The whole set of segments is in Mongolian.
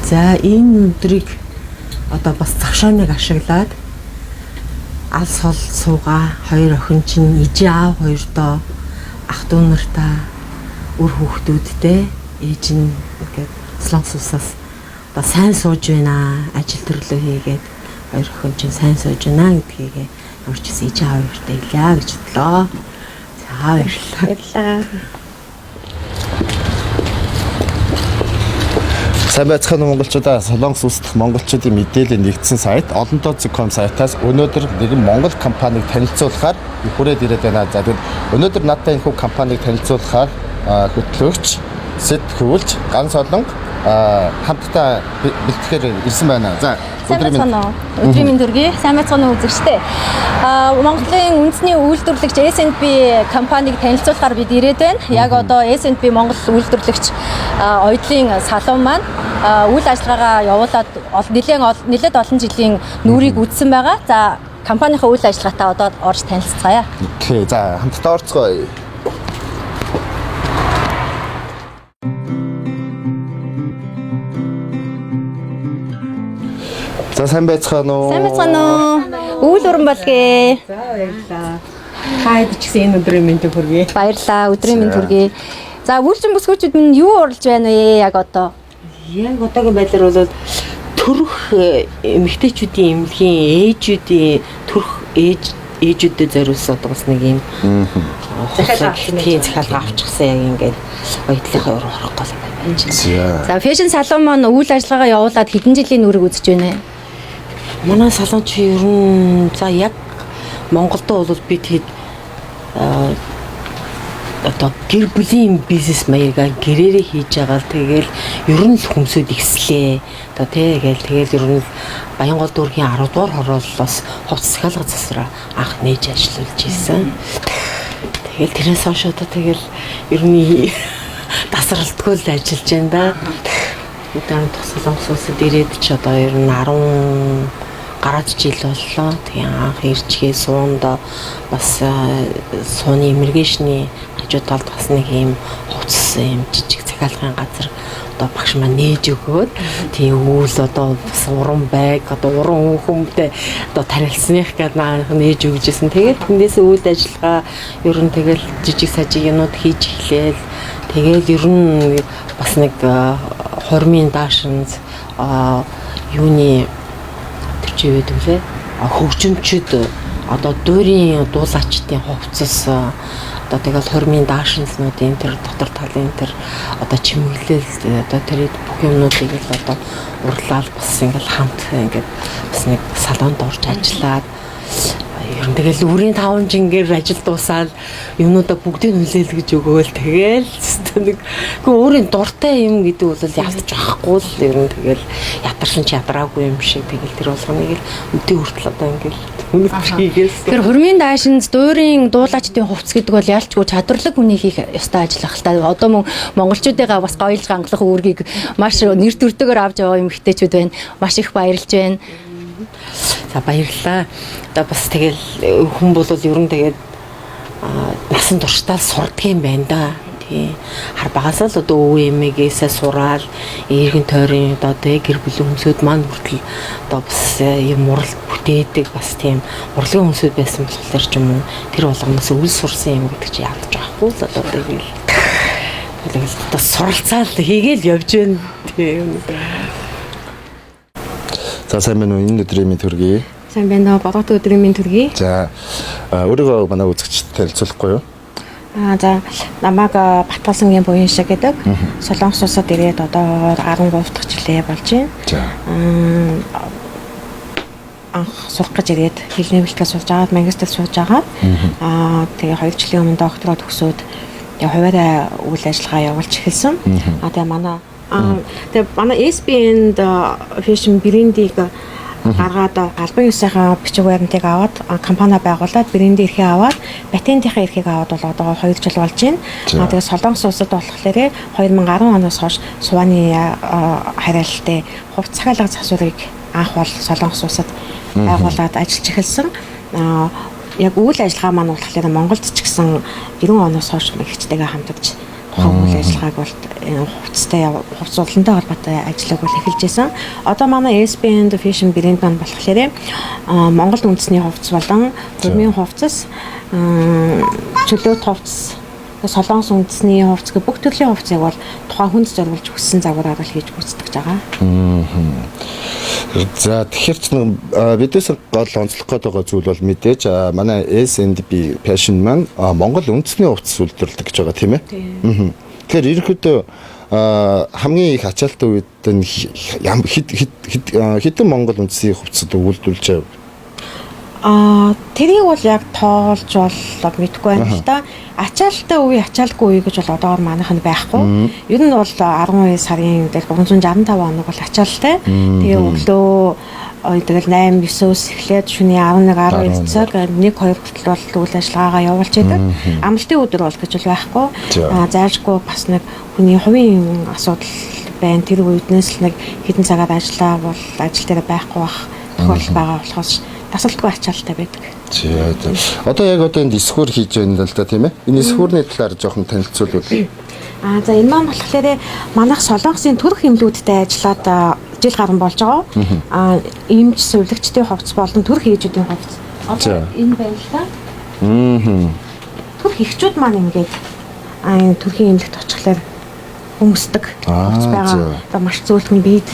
За энэ өдрийг одоо бас цогшооныг ашиглаад алс хол суугаа хоёр охин чинь ижи аав хоёрдоо ах дүү нартаа үр хүүхдүүдтэй ээж нь ингээд солонгос улсаас одоо сайн сууж байна ажил төрлөө хийгээд хоёр охин чинь сайн сууж байна гэдгийг ямар ч гэсэн ижи аав хоёртой хэлээ гэж бодлоо. За баярлалаа. Сайн байцгаана уу монголчуудаа. Солонгос улс дахь монголчуудын мэдээлэл нэгдсэн сайт олонтоо.com сайтаас өнөөдөр нэгэн монгол компанийг танилцуулахаар хүрээд ирээд байна. За тэгэхээр өнөөдөр надтай энэ хөв компанийг танилцуулахаар хөтлөгч Сэт хөвөлж ганц олонг хамтдаа бэлтгэхээр ирсэн байна. За өдрийн мэнд төргий. Сайн байцгаана уу үзэгчдээ. Монголын үндэсний үйлдвэрлэгч S&P компанийг танилцуулахаар бид ирээд байна. Яг одоо S&P Монгол үйлдвэрлэгч оёдлын салон маань үйл ажиллагаагаа явуулаад нэлээд олон жилийн нүрийг үдсэн байгаа. За компанийнхаа үйл ажиллагаатай одоо орж танилцгаая. Окей. За хамтдаа орцгоё. За сайн байцгаана уу? Сайн байцгаана уу? Үйл уран болгоё. За баярлалаа. Хаад ч гэсэн энэ өдрийн мэндийг хүргэе. Баярлалаа. Өдрийн мэнд хүргэе. За үйлчин бүсгүүчид минь юу орлож байна вэ яг одоо? Яг одоогийн байдлаар бол төрөх эмэгтэйчүүдийн эмнэлгийн ээжүүдийн төрөх ээжүүдэд зориулсан одоо бас нэг юм захиалга авчихсан яг ингээд баядлахаа орох гол юм байна. За фэшн салон маань үйл ажиллагаа явуулаад хэдэн жилийн нүрийг үзэж байна вэ? Манай салон чи ер нь за яг Монголдо бол бид хэд одоо гэр бүлийн бизнес маягаар гэрээрээ хийж байгаа. Тэгэл ер нь л хүмүүсүүд ихслээ. Одоо тэгэл ер нь Баянгол дүүргийн 10 дугаар хорооллоос хувцас захиалга засвараа анх нээж ажиллуулж ирсэн. Тэгэл тэрээс хойш одоо тэгэл ер нь тасралтгүй л ажиллаж байна да. Удаан тусалсан улсад ирээд ч одоо ер нь 10 гараад жил боллоо. Тэгээ анх ирчгээ суунд бас сууны иммиграшны хажуу талд бас нэг юм хувцас юм жижиг захиалгын газар одоо багш маань нээж өгөөд тийм үйл одоо бас уран байг одоо уран хүмүүстээ одоо тарилсных гэдэг нээж өгжсэн. Тэгээд тэндээс үйл ажиллагаа ер нь тэгэл жижиг сажиг юмуд хийж эхлээл. Тэгээд ер нь бас нэг хормын даашинз юуны чи юу гэдэг вэ? Хөгжимчд одоо дуурийн дуулаачдын хувцас одоо тэгэл хормын даашинзнууд энэ төр дотор талын тэр одоо чимэглэл одоо тэр бүх юмнуудыг л одоо урлаад бас ингээл хамт ингээд бас нэг салонд орж ажиллаад ер нь тэгэл үрийн 5 жингээр ажил дуусаад юмнуудаа бүгдийг хүлээл гэж өгөөл тэгэл нэг өөрийн дуртай юм гэдэг бол ялтаж байхгүй л ер нь тэгэл ятарсан ч ядраагүй юм шиг тэгэл тэр болгоныг л өдөө хүртэл одоо ингээл хийгээс тэр хормын даашинз дуурийн дуулаачдын хувцс гэдэг бол ялчгүй чадварлаг хүний хийх ёстой ажил ах л та. Одоо мөн монголчуудыгаа бас гоёлж гангалах үүргийг маш нэр төртөгөр авч байгаа юм ихтэйчүүд байна. Маш их баярлж байна. За баярлалаа. Одоо бас тэгэл хүн бол ер нь тэгээд насан туршдаа сурдаг юм байна да. Тий. Хар багасаа л одоо өвөө эмээгээсээ сураал эргэн тойрын одоо гэр бүлийн хүмүүсүүд маань хүртэл одоо бас юм урал бүтээдэг бас тийм урлагийн хүмүүсүүд байсан болохоор ч юм уу тэр болгоноос үл сурсан юм гэдэг чи яадаж байхгүй л одоо тэгэл одоо суралцаал хийгээл явж байна. Тийм. За сайн байна уу? Энэ өдрийн мэнд хүргэе. Сайн байна уу? Бодгот өдрийн мэнд хүргэе. За өөрийгөө манай үзэгчдэд танилцуулахгүй юу? За намайг Батгалсангийн буян шиг гэдэг. Солонгос улсад ирээд одоо 13 дахь жилээ болж байна. За. Анх сурах гэж ирээд хэлний бэлтгэл суулж агаад магистрт сууж агаад тэгээ 2 жилийн өмнө доктороо төгсөөд тэгээ хуваарай үйл ажиллагаа явуулж эхэлсэн. Тэгээ манай SBN-д фэшн брендийг гаргаад албан ёсынхаа бичиг баримтыг аваад компани байгуулад брендийн эрхээ аваад патентийнхаа эрхийг аваад бол одоо 2 жил болж байна. Тэгээ Солонгос улсад болохоор 2010 оноос хойш сууны хариалттай хувц захиалга засварыг анх бол Солонгос улсад байгуулад ажиллаж эхэлсэн. Яг үйл ажиллагаа маань болохоор Монголд ч гэсэн 90 оноос хойш мэгчтэйгээ хамтарч тухайн үйл ажиллагааг бол хувцсуулантай холбоотой ажлыг бол эхэлж байсан. Одоо манай SBN Fashion брэнд маань болохоор Монгол үндэсний хувцс болон Бурмын хувцас, чөлөөт хувцс, Солонгос үндэсний хувцс гэх бүх төрлийн хувцсыг бол тухайн хүнд зориулж хүссэн загвараар л хийж гүйцэтгэж байгаа. За тэгэхээр ч бидээс гол онцлох гэдэг зүйл бол мэдээж манай S&B Fashion маань Монгол үндэсний хувцас үйлдвэрлэдэг гэж байгаа тийм ээ. Тэгэхээр ерөнхийдөө хамгийн их ачаалттай үед нь хэдэн Монгол үндэсний хувцсад үйлдвэрлэж байв? Тэрийг бол яг тоолж бол мэдэхгүй байна л да. Ачаалттай үе, ачаалгүй үе гэж бол одоогор манайх нь байхгүй. Ер нь бол 12 сарын дээр 365 хоног бол ачаалттай. Тэгээ өглөө тэгэл 8-9-өөс эхлээд шөнийн 11-12 цаг 1-2 хүртэл бол үйл ажиллагаагаа явуулж идэг. Амралтын өдөр бол гэж бол байхгүй. Заашгүй бас нэг хүний хувийн асуудал байна. Тэр үеднээс л нэг хэдэн цагаар ажиллаа бол ажил дээр байхгүй байх тохиолдол байгаа болохоос тасалдгүй ачаалттай байдаг. Одоо яг одоо энд эсхүүр хийж байна л да тийм ээ. Энэ эсхүүрний талаар жоохон танилцуулбал. За энэ маань болохоор манайх Солонгосын төрх эмнэлгүүдтэй ажиллаад жил гарсан болж байгаа. Эмч сувлагчдын хувцс болон төрх ээжүүдийн хувцс. Одоо энэ байна л да. Төрх эхчүүд маань ингээд энэ төрхийн эмнэлэгт очихлаар хүмүүстдэг хувцс байгаа. Одоо маш зөөлхөн бид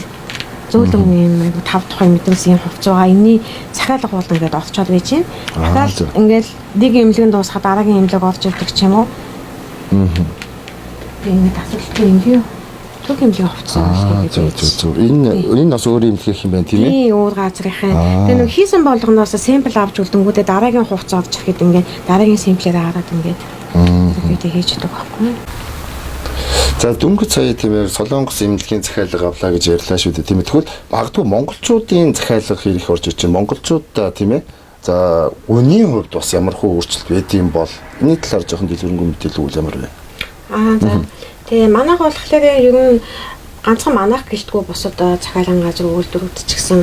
зөөлөн юм 5 тухай мэдрэмж юм хувцс байгаа. Энэний захиалга бол ингээд олцоод байж байна. Дахиад ингээд нэг эмнэлгийн дуусгаад дараагийн эмнэлэг орж ирдэг ч юм уу. Энэ тасалдсан юм юу? Төрх эмнэлгийн хувцс байгаа гэж байна. Энэ бас өөр эмнэлгийнх юм байна тийм ээ. Өөр газрынхаа. Тэгээ нэг хийсэн болгоноос сэмпл авч үлдэнгүүтээ дараагийн хувцс орж ирэхэд ингээд дараагийн сэмплээр хараад ингээд хийж өгдөг байхгүй. За дөнгөж сая тиймэр Солонгос эмнэлгийн захиалга авлаа гэж ярьлаа шүү дээ тийм ээ. Тэгвэл магадгүй монголчуудын захиалга хэрэг орж иж чинь монголчуудаа тийм ээ. За үнийн хувьд бас ямар хөө өөрчлөлт байдığım бол энэ талаар жоохон дэлгэрэнгүй мэдээлэл өгвөл ямар вэ? За тэгээ манайх болохоор ер нь ганцхан манайх гэлтгүй бусад захиалгын газар үйлдвэрүүд ч гэсэн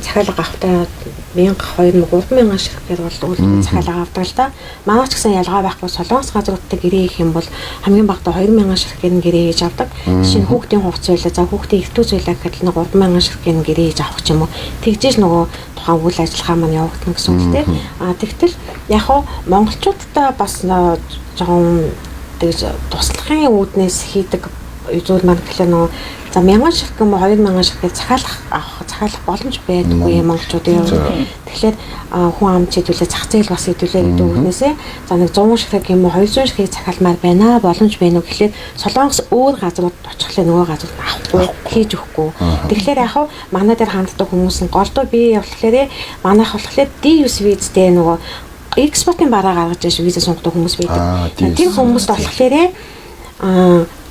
захиалга авахтаа 1000, 2000, 3000 ширхгээр бол үйлдвэр захиалга авдаг л да. Манайх ч гэсэн ялгаа байхгүй Солонгос газруудтай гэрээ хийх юм бол хамгийн багадаа 2000 ширхгээр нь гэрээ хийж авдаг. Жишээ нь хүүхдийн хувцс байлаа. За хүүхдийн эртүү зүйлээ гэхэд нэг 3000 ширхгээр нь гэрээ хийж авах ч юм уу. Тэгжээж нөгөө тухайн үйл ажиллагаа маань явагдана гэсэн үг тийм. Тэгтэл яг хоо монголчуудтай бас жоохон тэгж туслахын үүднээс хийдэг зүйл маань гэхлээр нөгөө за 1000 ширхэг юм уу 2000 ширхэг захиалах боломж байдаггүй монголчуудын хувьд. Тэгэхээр хүн амч хэдүүлээ зах зээл бас хэдүүлээ гэдэг үгнээсээ за нэг 100 ширхэг юм уу 200 ширхэг захиалмаар байна боломж байна уу гэхлээр Солонгос өөр газрууд очихлаа нөгөө газрууд авахгүй хийж өгөхгүй. Тэгэхээр яг хав манай дээр ханддаг хүмүүс нь голдуу бие явуулахлаарэ манайх болохоор D9 визтэй нөгөө экспортын бараа гаргаж виза сонгодог хүмүүс байдаг. Тэр хүмүүст болохоор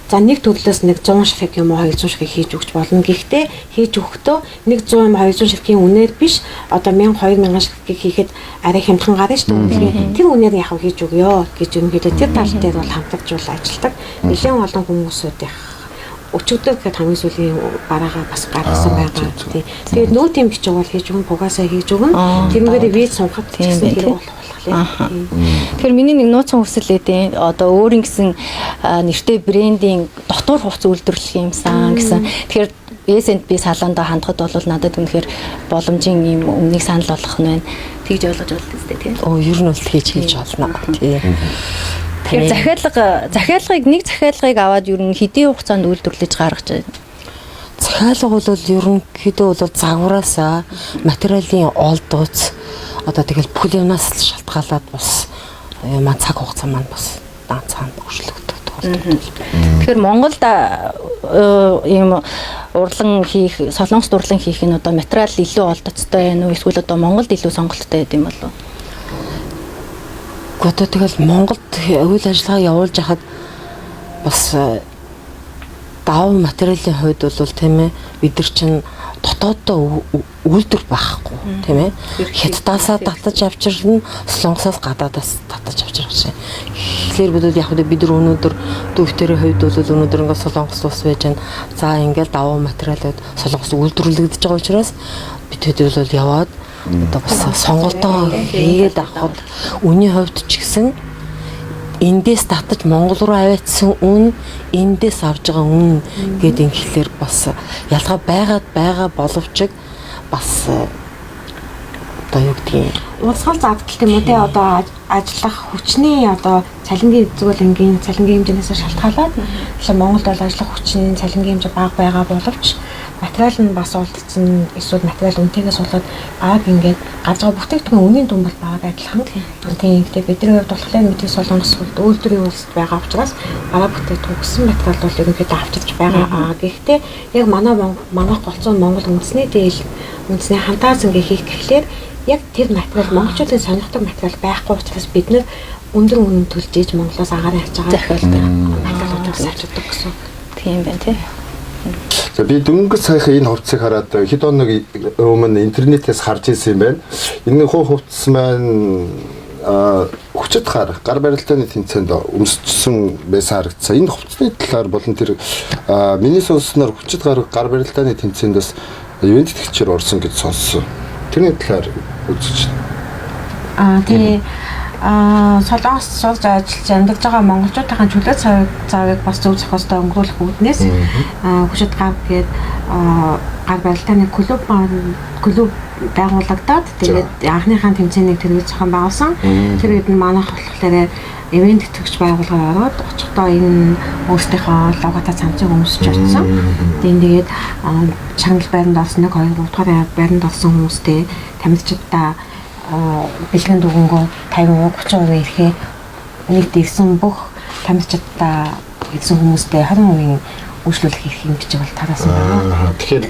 за нэг төрлөөс нэг 100 ширхэг юм уу 200 ширхэг хийж өгч болно. Гэхдээ хийж өгөхдөө нэг 100 юм 200 ширхэгийн үнээр биш одоо 1000 2000 ширхэг хийхэд арай хямдхан гарна шүү дээ. Тэр үнээр яхав хийж өгөө гэж ерөнхийдөө тэр тал дээр бол хамтарч ажилладаг. Нэлээд олон хүмүүсүүдийн өчигдөр гэхэд хамгийн сүүлийн бараагаа бас гаргасан байгаа. Тэгээд нүүтийн бичиг бол хийж өгөн бугаасаа хийж өгөн. Тэрнгээр виз сунгахад гэсэн хэрэг болох. Тэгэхээр миний нэг нууцсан хүсэл үүдээ одоо өөрийн гэсэн нэртэй брендing дотор хувцас үйлдвэрлэх юмсан гэсэн. Тэгэхээр S&B салондоо хандхад бол надад үнэхээр боломжийн юм өмнгийг санал болгох нь байна. Тэгж ойлгож байна үстэй тийм. Ер нь бол хийж болно. Тийм. Тэгэхээр захиалгыг аваад ер нь хэдийн хугацаанд үйлдвэрлэж гаргаж байна. Захиалга бол ерөнхийдөө бол загвараасаа материалын олдооц одоо тэгэл бүх юмнаас шалтгаалаад бас маань цаг хугацаа маань бас цаана хөршлөгдөг тохиолдол. Тэгэхээр Монголд ийм урлан хийх, солонгост урлан хийх нь одоо материал илүү олдоцтой байна уу? Эсвэл одоо Монголд илүү сонголттой байд юм болов уу? Одоо тэгэл Монголд үйл ажиллагаа явуулж хахад бас давуу материалын хувьд бол тийм ээ бид нар чинь дотооддоо үйлдвэр байхгүй тийм ээ хятадаасаа татаж авчирна солонгосоос гадаадаас татаж авчирч байна. Тэгэхээр бид нар өнөөдөр дүүфтэрийн хувьд бол өнөөдөр ингээд солонгос ус байж байна. За ингээд давуу материалууд солонгос үйлдвэрлэгдэж байгаа учраас бид хэд бол яваад одоо бас сонголтоо хийгээд авахд үнийн хувьд ч гэсэн эндээс татаж Монгол руу аваадсан үн, эндээс авж байгаа үн гэдэг ингээр бас ялгаа байгаа боловч бас одоо юу гэдгийг урсгал заавал тийм үү те одоо ажиллах хүчний одоо цалингийн зөвлөнгийн цалингийн хэмжээнээс шалтгаалаад тэгэхээр Монголд бол ажиллах хүчний цалингийн хэмжээ бага байгаа боловч материал нь бас олдсон эсвэл материал үнэтэйгээс болоод баг ингээд гарч байгаа бүтээгдэхүүн үнийн дүн бол бага адилхан. Тийм гэхдээ бидний хувьд болохоор мэдээ Солонгос улсад үйлдвэрийн улсад байгаа учраас бага бүтээгдэхүүн гэсэн материал бол ерөнхийдөө авчирч байгаа. Гэхдээ яг манайх голцоо Монгол үндэсний дээл үндэсний хантаас ингээ хийх гэхлээр яг тэр материал монголчуудын сонирхдаг материал байхгүй учраас бид нэр өндөр үнэ төлж ийж Монголоос агаарын авч байгаа захиалдаг материалуудыг авчирдаг гэсэн. Тийм байна тий. За би дөнгөж саяхан энэ хувцсыг хараад хэд хоног өмнө интернетээс харж ирсэн юм байна. Энэ хувцс маань хүчит гар барилтааны тэмцээнд өмсчсөн байсан харагдсан. Энэ хувцсны талаар болон тэр миний сонсноор хүчит гар барилтааны тэмцээндээс ивент тэтгэгчээр орсон гэж сонссон. Тэрний талаар үзэж байна. Тэгээ Солонгос суулж ажиллаж амьдарч байгаа монголчуудын чөлөө цагийг бас зөв зохиостой өнгөрүүлэх үүднээс хүчит гар гээд гар барилтааны клуб байгуулагдаад тэгээд анхныхаа тэмцээнийг тэр үе зохион байгуулсан. Тэр үед нь манайх болохоор ивент тэтгэгч байгууллага ороод очихдоо энэ өөрсдийнхөө логотой цамцыг өмсөж очсон. Тэгээд чанал байранд орсон 1 2 3 дугаар байранд орсон хүмүүстэй тамирчидаа бэлгэн дүгэнгөө 50% 30% ирэхээр нэгд ирсэн бүх тамирчидаа ирсэн хүмүүстэй 20% үйлчлүүлэх эрх хэмжиж бол тараасан байна. Тэгэхээр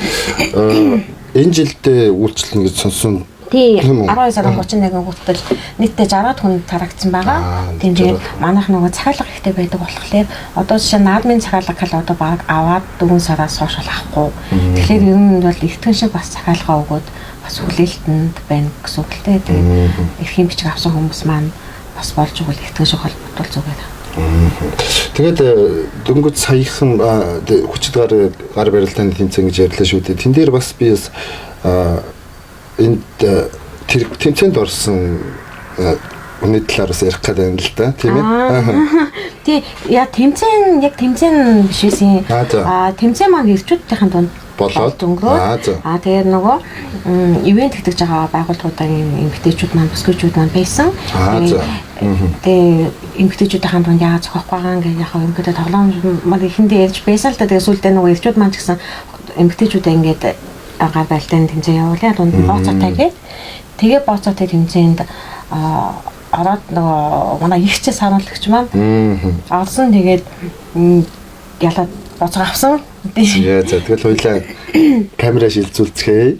энэ жилдээ үйлчлэн гэж сонссон. Тийм 12 сарын 31-нд хүртэл нийтдээ 60 хүн тарагдсан байгаа. Тэгээд манайх нөгөө захиалга ихтэй байдаг болохоор одоо жишээ нь наадмын захиалга гал одоо баг аваад 4 сараас хойш авахгүй. Тэгэхээр ер нь бол эртхэн шиг бас захиалга өгөөд бас хүлээлтэнд байна гэсэн үг л дээ. Тэгээд эрхийн бичиг авсан хүмүүс маань бас болж өгвөл эртхэн шиг холбогдвол зүгээр. Тэгээд дөнгөж саяхан хүчит гар барилтааны тэмцээн гэж ярьлаа шүү дээ. Тэн дээр бас би энд тэр тэмцээнд орсон үнэ талаар бас ярих гэдэг юм л да, тийм ээ. Тий, яг тэмцээн биш байсан. Тэмцээн маань ирчүүдийн дунд болоод өнгөрөө. Тэгээд нөгөө ивент хийгдэж байгаа байгууллагуудын эмгтээчүүд маань бүсгүйчүүд маань байсан. Тэгээд эмгтээчүүдийн дунд яагаад зохиохгүй байгаа гэж яг эмгтээчүүд тоглоом маань ихэндээ ярьж байсан л да. Тэгээд сүүлдээ нөгөө ирчүүд маань ч гэсэн эмгтээчүүдээ ингээд гар барилтааны тэмцээн явуулъя дунд бооцоотой гээд тэгээ бооцоотой тэмцээнд ороод нөгөө манай ихчээ сануулгач маань орсон тэгээд ялаад бооцоо авсан. Яа за тэгэл хоёлаа камера шилжүүлцгээе.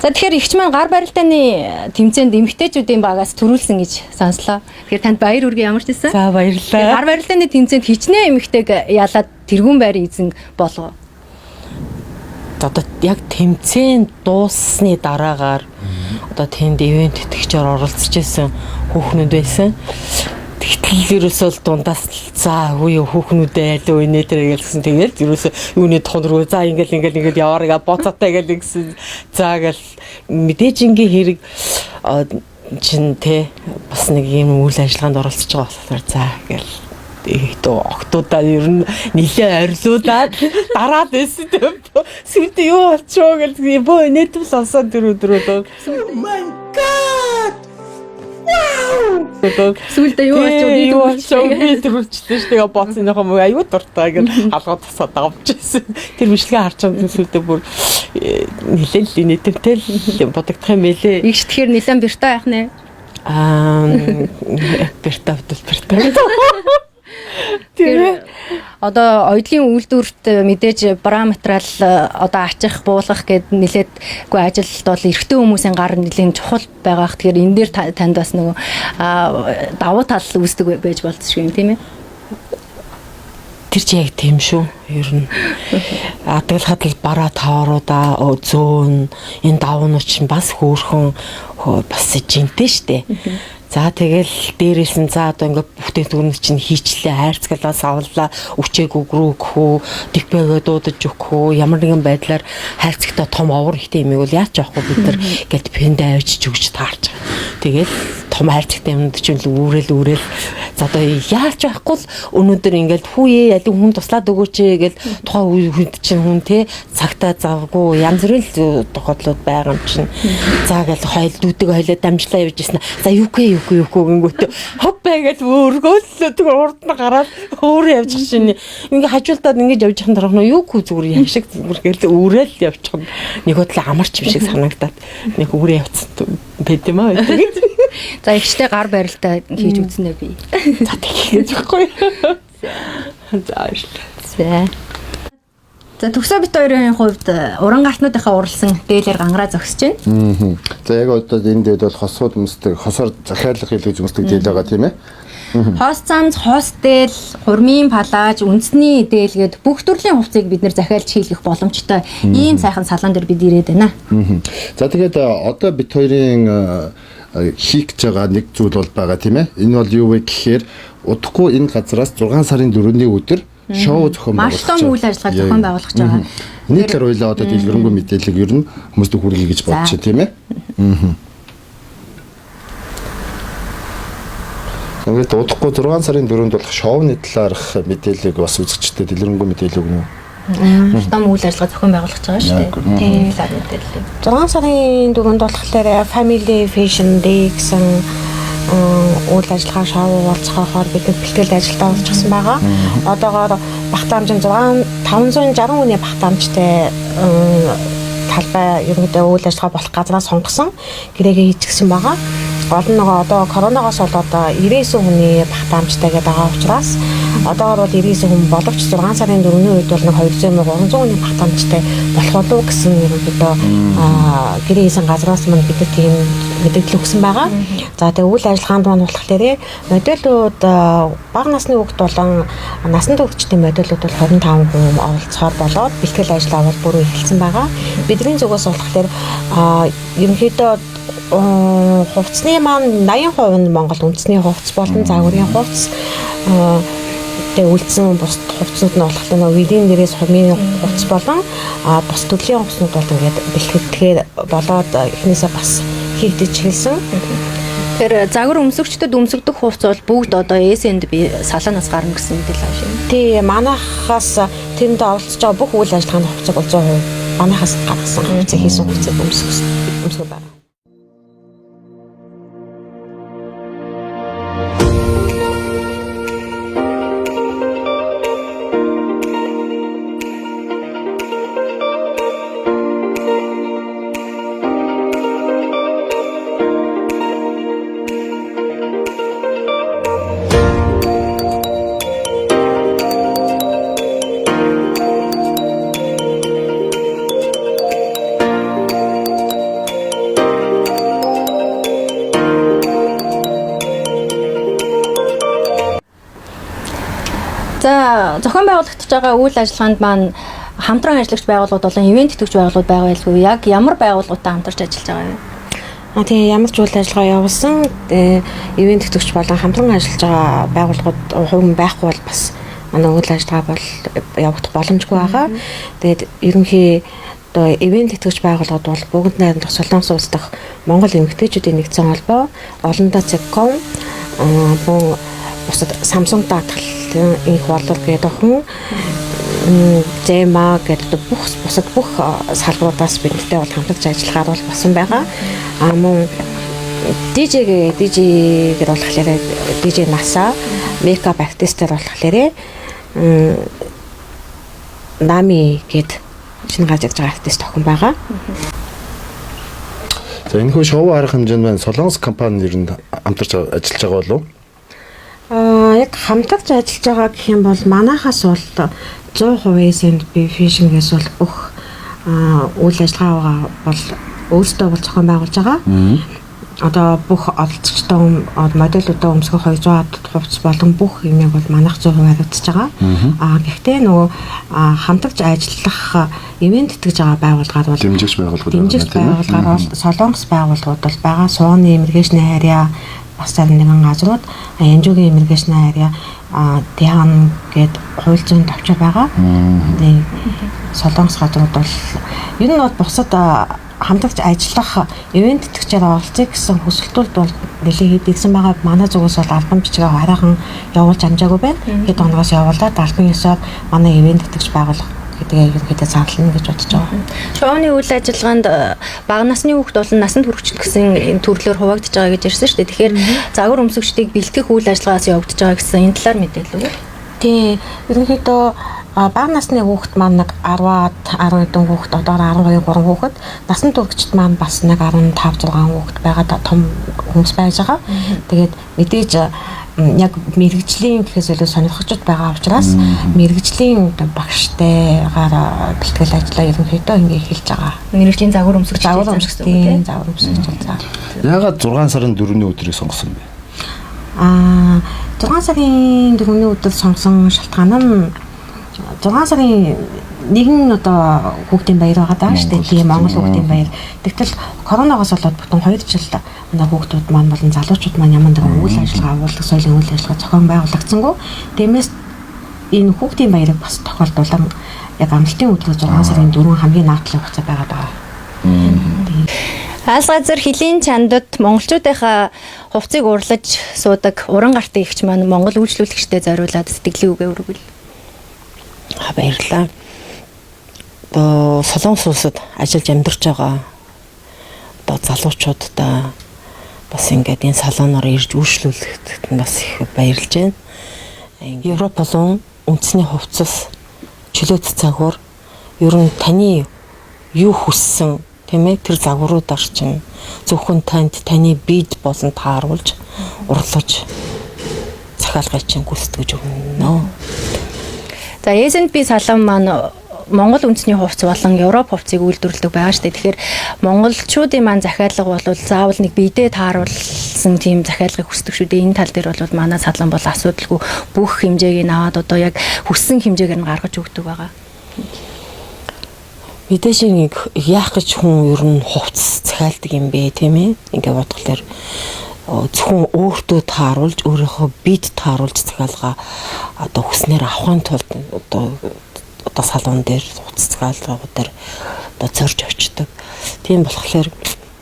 За тэгэхээр ихч маань гар барилтааны тэмцээнд эмэгтэйчүүдийн багаас төрүүлсэн гэж сонслоо. Тэгэхээр танд баяр хүргэе ямар ч байсан. За баярлалаа. Гар барилтааны тэмцээнд хичнээн эмэгтэйг ялаад тэргүүн байрын эзэн болов. Одоо яг тэмцээн дууссаны дараагаар одоо тэнд ивент тэтгэгчээр оролцож байсан хүүхнүүд байсан. Тэгтэл ерөөсөө дундаас за үе хүүхнүүдээ аль үе нэтэр гэлсэн тэгэл ерөөсөө юуны тухайн руу за ингээл яваарга боцоотой гэлсэн. За гэл мэдээж ингийн хэрэг чин тэ бас нэг юм үйл ажиллагаанд оролцож байгаа болохоор за гэл октодаа ер нь нилээ орилуулаад дараад байсан тийм сүлд юу болчихоо гэл бөө нэтв сонсоод тэр өдрөө oh my god wow сүлдээ юу болчихоо би төрүүлчихсэн шүү дээ боцныхоо муу аюу дуртай гэл халгаад тасаад авчихсан тэр бичлэгээ харж байгаа сүлдээ бүр нилээл нэтвтэй л бодогдох юм байлээ их тэгэхээр нилэн бэртэ яах нэ бэртэ Тэр одоо оёдлын үйлдвэрт мэдээж бра материал одоо ачих буулгах гэд нэлээдгүй ажилд бол эрэгтэй хүмүүсийн гар нэлийн чухал байгаах. Тэгэхээр энэ дээр танд бас нөгөө давуу тал үүсдэг байж болцсон юм тийм ээ. Тэр чи яг тийм шүү. Ер нь адгал хадал бараа тавруудаа зөөн энэ давуунууд чинь бас хөөрхөн бас жинтэй штэ. За тэгэл дээрээс нь за одоо ингээд бүтээгдэхүүн чинь хийчлээ хайрцаглаа савлаа өчээг өгрөө гөхөө дипэгээ дуудаж өгөхөө ямар нэгэн байдлаар хайрцагтай том овор ихтэй юм бол яаж яахгүй бид нар гээд пэндэ авчиж өгч таарч. Тэгэл том хайрцагтай юмд ч юм үүрэл за одоо яарч байхгүй л өнөөдөр ингээд хүүе аль хүн туслаад өгөөч гэж тухайн үед чинь хүн те цагтаа завгүй янз бүрийн тохиолдлууд байгаа юм чинь за гэл хойл дүүдэг хойлоо дамжлаа явж ирсэн. За юугүй гингүүт хоп байгаад өргөөлөө тэг урд нь гараад өөрөө явж чинь ингээ хажуулдаад ингэж явж хахын дараах нь юугүй зүгээр яг шиг зүгээр гэл үүрэл явчих нь нэг бодлоо амарч юм шиг санагдаад нэг үүрээ явцсан байт юм аа. За ихтэй гар барилтаа хийж үзнэ би. За тэгээж байхгүй. За. За төгсөө бит хоёрын хувьд уран гартнуудынхаа уралсан дээлэр гангараа зогсож байна. За яг одоо энэ дээд бол хосууд өмсдөг, хосоор захиалга хийлгэж өмсдөг дээл байгаа тийм ээ. Хос цамц, хос дээл, хурмын палаж, үндэсний дээлгээд бүх төрлийн хувцсыг бид нэр захиалж хийлгэх боломжтой ийм сайхан салон дээр бид ирээд байна. За тэгээд одоо бит хоёрын хийх гэж байгаа нэг зүйл бол байгаа тийм ээ. Энэ бол юу вэ гэхээр удахгүй энэ газараас 6 сарын 4-ний өдөр шоу зохион маш том үйл ажиллагаа зохион байгуулах гэж байгаа. Нэг л хоёлаа одоо дэлгэрэнгүй мэдээлэл ер нь хүмүүст хүргэх гэж бодчих тийм ээ. Ингээд удахгүй 6 сарын 4-нд болох шоуны талаарх мэдээллийг бас үзэгчдэд дэлгэрэнгүй мэдээлэл өгнө. Том үйл ажиллагаа зохион байгуулах гэж байгаа шүү дээ. Тийм л мэдээлэл. 6 сарын 4-нд болохоор Family Fashion Day гэсэн үйл ажиллагаа шоу болцохоор бид бэлтгэл ажилдаа орчихсан байгаа. Одоогоор багтаамж 560 хүний багтаамжтай талбай ерөнхийдөө үйл ажиллагаа болох газраа сонгосон гэрээгээ хийчихсэн байгаа. Гол нь одоо коронавигоос болоод 99 хүний багтаамжтай гэдэг байгаа учраас одоогоор бол 99 хүн боловч 6 сарын 4-ний үед бол 200 300 хүний багтаамжтай болох болов гэсэн ерөнхийдөө гэрээ хийсэн газраас мань бидэд тийм мэдээлэл өгсөн байгаа. За тэгээ үйл ажиллагаанд маань болохоор модельүүд бага насны хүүхд болон насанд хүрэгчдийн модельүүд бол 25 хүн оролцохоор болоод бэлтгэл ажиллагаа бол бүрэн эхэлсэн байгаа. Бидний зүгээс болохоор ерөнхийдөө хувцсны маань 80% нь Монгол үндэсний хувцс болон загварын хувцс тэгээ үлдсэн бус хувцсууд нь болохоор видийн дээрээс хумын хувцс болон бус төрлийн хувцснууд бол ингээд бэлтгэхээр болоод эхнээсээ бас хийгдэж эхэлсэн. Тэр загвар өмсөгчдөд өмсөгдөх хувцс бол бүгд одоо S&B салаанаас гарна гэсэн мэдээлэл авах юм. Тий, манайхаас тэнд оролцож байгаа бүх үйл ажиллагааны хувцсыг бол 100% манайхаас гаргасан хувцсыг хийсэн хувцсыг өмсгөх байна. За зохион байгуулагдаж байгаа үйл ажиллагаанд маань хамтран ажиллагч байгууллагууд болон ивент идэвхжих байгууллагууд байгаа байлгүй яг ямар байгууллагуудтай хамтарч ажиллаж байгаа вэ? Тийм ямар ч үйл ажиллагаа явуулсан ивент идэвхжих болон хамтран ажиллаж байгаа байгууллагууд хувь байхгүй бол бас манай үйл ажиллагаа бол явагдах боломжгүй байгаа. Тэгээд ерөнхий одоо ивент идэвхжих байгууллагууд бол бүгд найрамдах Солонгос улс дахь Монгол эмэгтэйчүүдийн нэгдсэн холбоо, олондоо Цэгком, бусад Samsung даатгал их борлол гэдэг хүн Зэма гэдэг бусад бүх салбаруудаас бидэнтэй бол хамтарч ажиллахаар бол басан байгаа. Мөн DJ гэдэг болохоор DJ NASA, makeup artist-ээр болохоор Nami гэдэг шинэ гарч ирж байгаа артист охин байгаа. За энэ хөө шоу арга хэмжээнд маань Солонгос компани ер нь хамтарч ажиллаж байгаа болов уу? Яг хамтарч ажиллаж байгаа гэх юм бол манайхаас бол 100% S&B Fashion-гээс бол бүх үйл ажиллагаа бол өөрсдөө бол зохион байгуулж байгаа. Одоо бүх оролцогчтой модельүүдээ өмсгөх 200 хувцс болон бүх юмыг бол манайх 100% хариуцж байгаа. Гэхдээ нөгөө хамтарч ажиллах ивент итгэж байгаа байгууллагаар бол дэмжигч байгууллагаар бол Солонгос байгууллагууд бол байгаа. Сууны иммиграшны харьяа бас зарим нэгэн газрууд Янжуугийн иммиграшны харьяа Тэхан гээд хууль зүйн товчоо байгаа. Тэгээд Солонгос газрууд бол ер нь бол бусад хамтарч ажиллах ивент тэтгэгчээр оролцъё гэсэн хүсэлтүүд бол нэлээд хийдсэн байгаа. Манай зүгээс бол альбом бичгээ хараахан явуулж амжаагүй байна. Хэд оноос явуулаад альбом ёсоор манай ивент тэтгэгч байгуулах гэдгээ ерөнхийдөө зарлана гэж бодож байгаа. Шоуны үйл ажиллагаанд бага насны хүүхд болон насанд хүрэгчд гэсэн энэ төрлөөр хуваагдж байгаа гэж ирсэн шүү дээ. Тэгэхээр загвар өмсөгчдийг бэлтгэх үйл ажиллагаас явагдаж байгаа гэсэн энэ талаар мэдээлэл үү? Тийм. Ерөнхийдөө бага насны хүүхэд маань нэг 10-аад 10 хэдэн хүүхэд одоо 12 3 хүүхэд насанд хүрэгчд маань бас нэг 15 6 хүүхэд байгаа том хүмүүс байж байгаа. Тэгээд мэдээж яг мэрэгжлийн гэхээс илүү сонирхогчд байгаа учраас мэрэгжлийн багштайгаар бэлтгэл ажиллаа ерөнхийдөө ингэ эхэлж байгаа. Мэрэгжлийн загвар өмсөгч загвар өмсөгч за. Яагаад 6 сарын 4-ний өдрийг сонгосон бэ? 6 сарын 4-ний өдөр сонгосон шалтгаан нь 6 сарын 1 одоо хүүхдийн баяр байгаа даа шүү дээ. Тийм Монгол хүүхдийн баяр. Тэгтэл коронавигоос болоод бүтэн 2 жил манай хүүхдүүд маань болон залуучууд маань ямар нэгэн үйл ажиллагаа агуулгын соёлын үйл ажиллагаа зохион байгуулагдсангүй. Тиймээс энэ хүүхдийн баярыг бас тохиолдуулан яг амралтын өдрөө 6 сарын 4 хамгийн наадлын хугацаа байгаа даа. Алс газар хөлийн чандад монголчуудынхаа хувцсыг урлаж суудаг уран гартын эгч маань Монгол үйлчлүүлэгчдэд зориулаад сэтгэлийн үгээ өргөвөл. Баярлалаа. Одоо Солонгос улсад ажиллаж амьдарч байгаа одоо залуучуудаа бас ингээд энэ салоноор ирж үйлчлүүлэхэд бас их баярлж байна. Европ болон үндэсний хувцас чөлөөт загвар ер нь таны юу хүссэн тийм ээ тэр загваруудаар чинь зөвхөн таны бид болон тааруулж урлаж захиалгыг чинь гүйцэтгэж өгнө. За S&P салон маань Монгол үндэсний хувцс болон Европ хувцсыг үйлдвэрлэдэг байгаа шүү дээ. Тэгэхээр монголчуудын маань захиалга бол заавал нэг биедээ тааруулсан тийм захиалгыг хүсдэг шүү дээ. Энэ тал дээр бол манай салон бол асуудалгүй бүх хэмжээг нь аваад одоо яг хүссэн хэмжээгээр нь гаргаж өгдөг байгаа. Мэдээж нэг яах гэж хүн ер нь хувцс захиалдаг юм бэ тийм ээ. Ингээ бодглохлоор зөвхөн өөртөө тааруулж өөрийнхөө бид тааруулж захиалга одоо хүснээр авахын тулд одоо салон дээр хуццгаалгууд дээр одоо зорж очдог. Тийм болохоор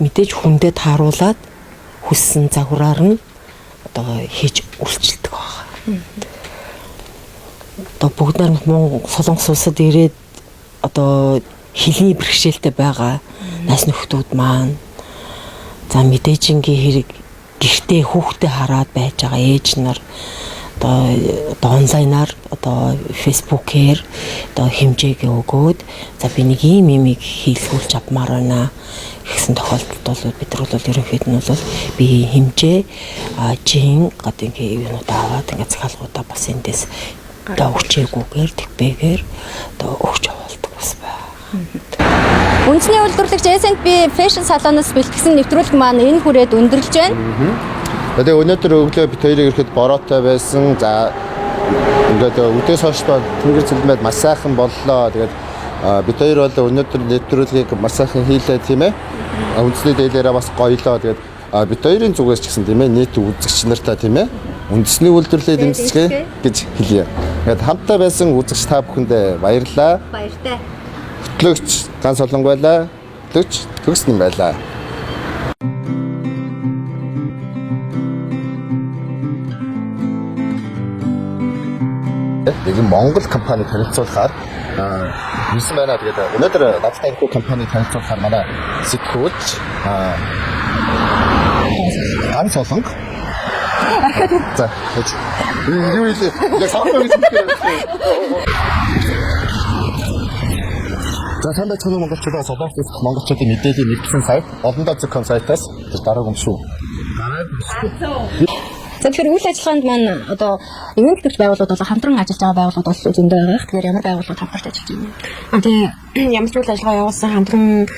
мэдээж хүндээ тааруулаад хүссэн загвараар нь одоо хийж үйлчилдэг байгаа. Одоо бүгд нэг Солонгос улсад ирээд одоо хэлний бэрхшээлтэй байгаа нас нөхдүүд маань за мэдээжингийн хэрэг гэртээ хүүхдээ хараад байж байгаа ээж нар одоо онлайнаар одоо фэйсбүүкээр одоо хэмжээгээ өгөөд за би нэг ийм хийлгүүлж авмаар байна гэсэн тохиолдолд бол бид нар бол ерөнхийд нь бол би хэмжээ жин одоо ингээ юунууд аваад ингээ захиалгуудаа бас эндээс одоо өчээгүйгээр тэгбэгээр одоо өгч явуулдаг бас байна. Үндэсний үйлдвэрлэгч S&P Fashion салоноос бэлтгэсэн нэвтрүүлэг маань энэ хүрээд өндөрлж байна. Тэгээ өнөөдөр өглөө бид хоёрыг ирэхэд бороотой байсан. За ингээд өдөөс хойш тэнгэр цэлмэд маш сайхан боллоо. Тэгээд бид хоёр бол өнөөдөр нэвтрүүлгийг маш сайхан хийлээ тийм ээ. Үндэсний дээлээрээ бас гоёлоо. Тэгээд бид хоёрын зүгээс ч гэсэн тийм ээ нийт үзэгч нартай тийм ээ. Үндэсний үйлдвэрлэлийг дэмжицгээе гэж хэлье. Тэгээд хамтдаа байсан үзэгч та бүхэндээ баярлалаа. Баяртай. Хөтлөгч ганц солонг байлаа. Хөтлөгч төгснөн байлаа. Нэгэн Монгол компани танилцуулахаар ирсэн байна. Тэгээд өнөөдөр надтай энэ компани танилцуулахаар манай сэтгүүлч ганц солонг. За юу хэлээ? Яг самбай гэж хэлээ. За сайн байцгаана уу монголчуудаа Солонгос монголчуудын мэдээллийн нэгдсэн сайт олондоо.com сайтаас дарааг өмшүү. За тэгэхээр үйл ажиллагаанд маань одоо ивент төвч байгууллагууд бол хамтран ажиллаж байгаа байгууллагууд бол зөндөө байгаа. Тэгэхээр ямар байгууллагууд хамтарч ажиллаж байна вэ? Тэгээ ямар ч үйл ажиллагаа явуулсан хамтран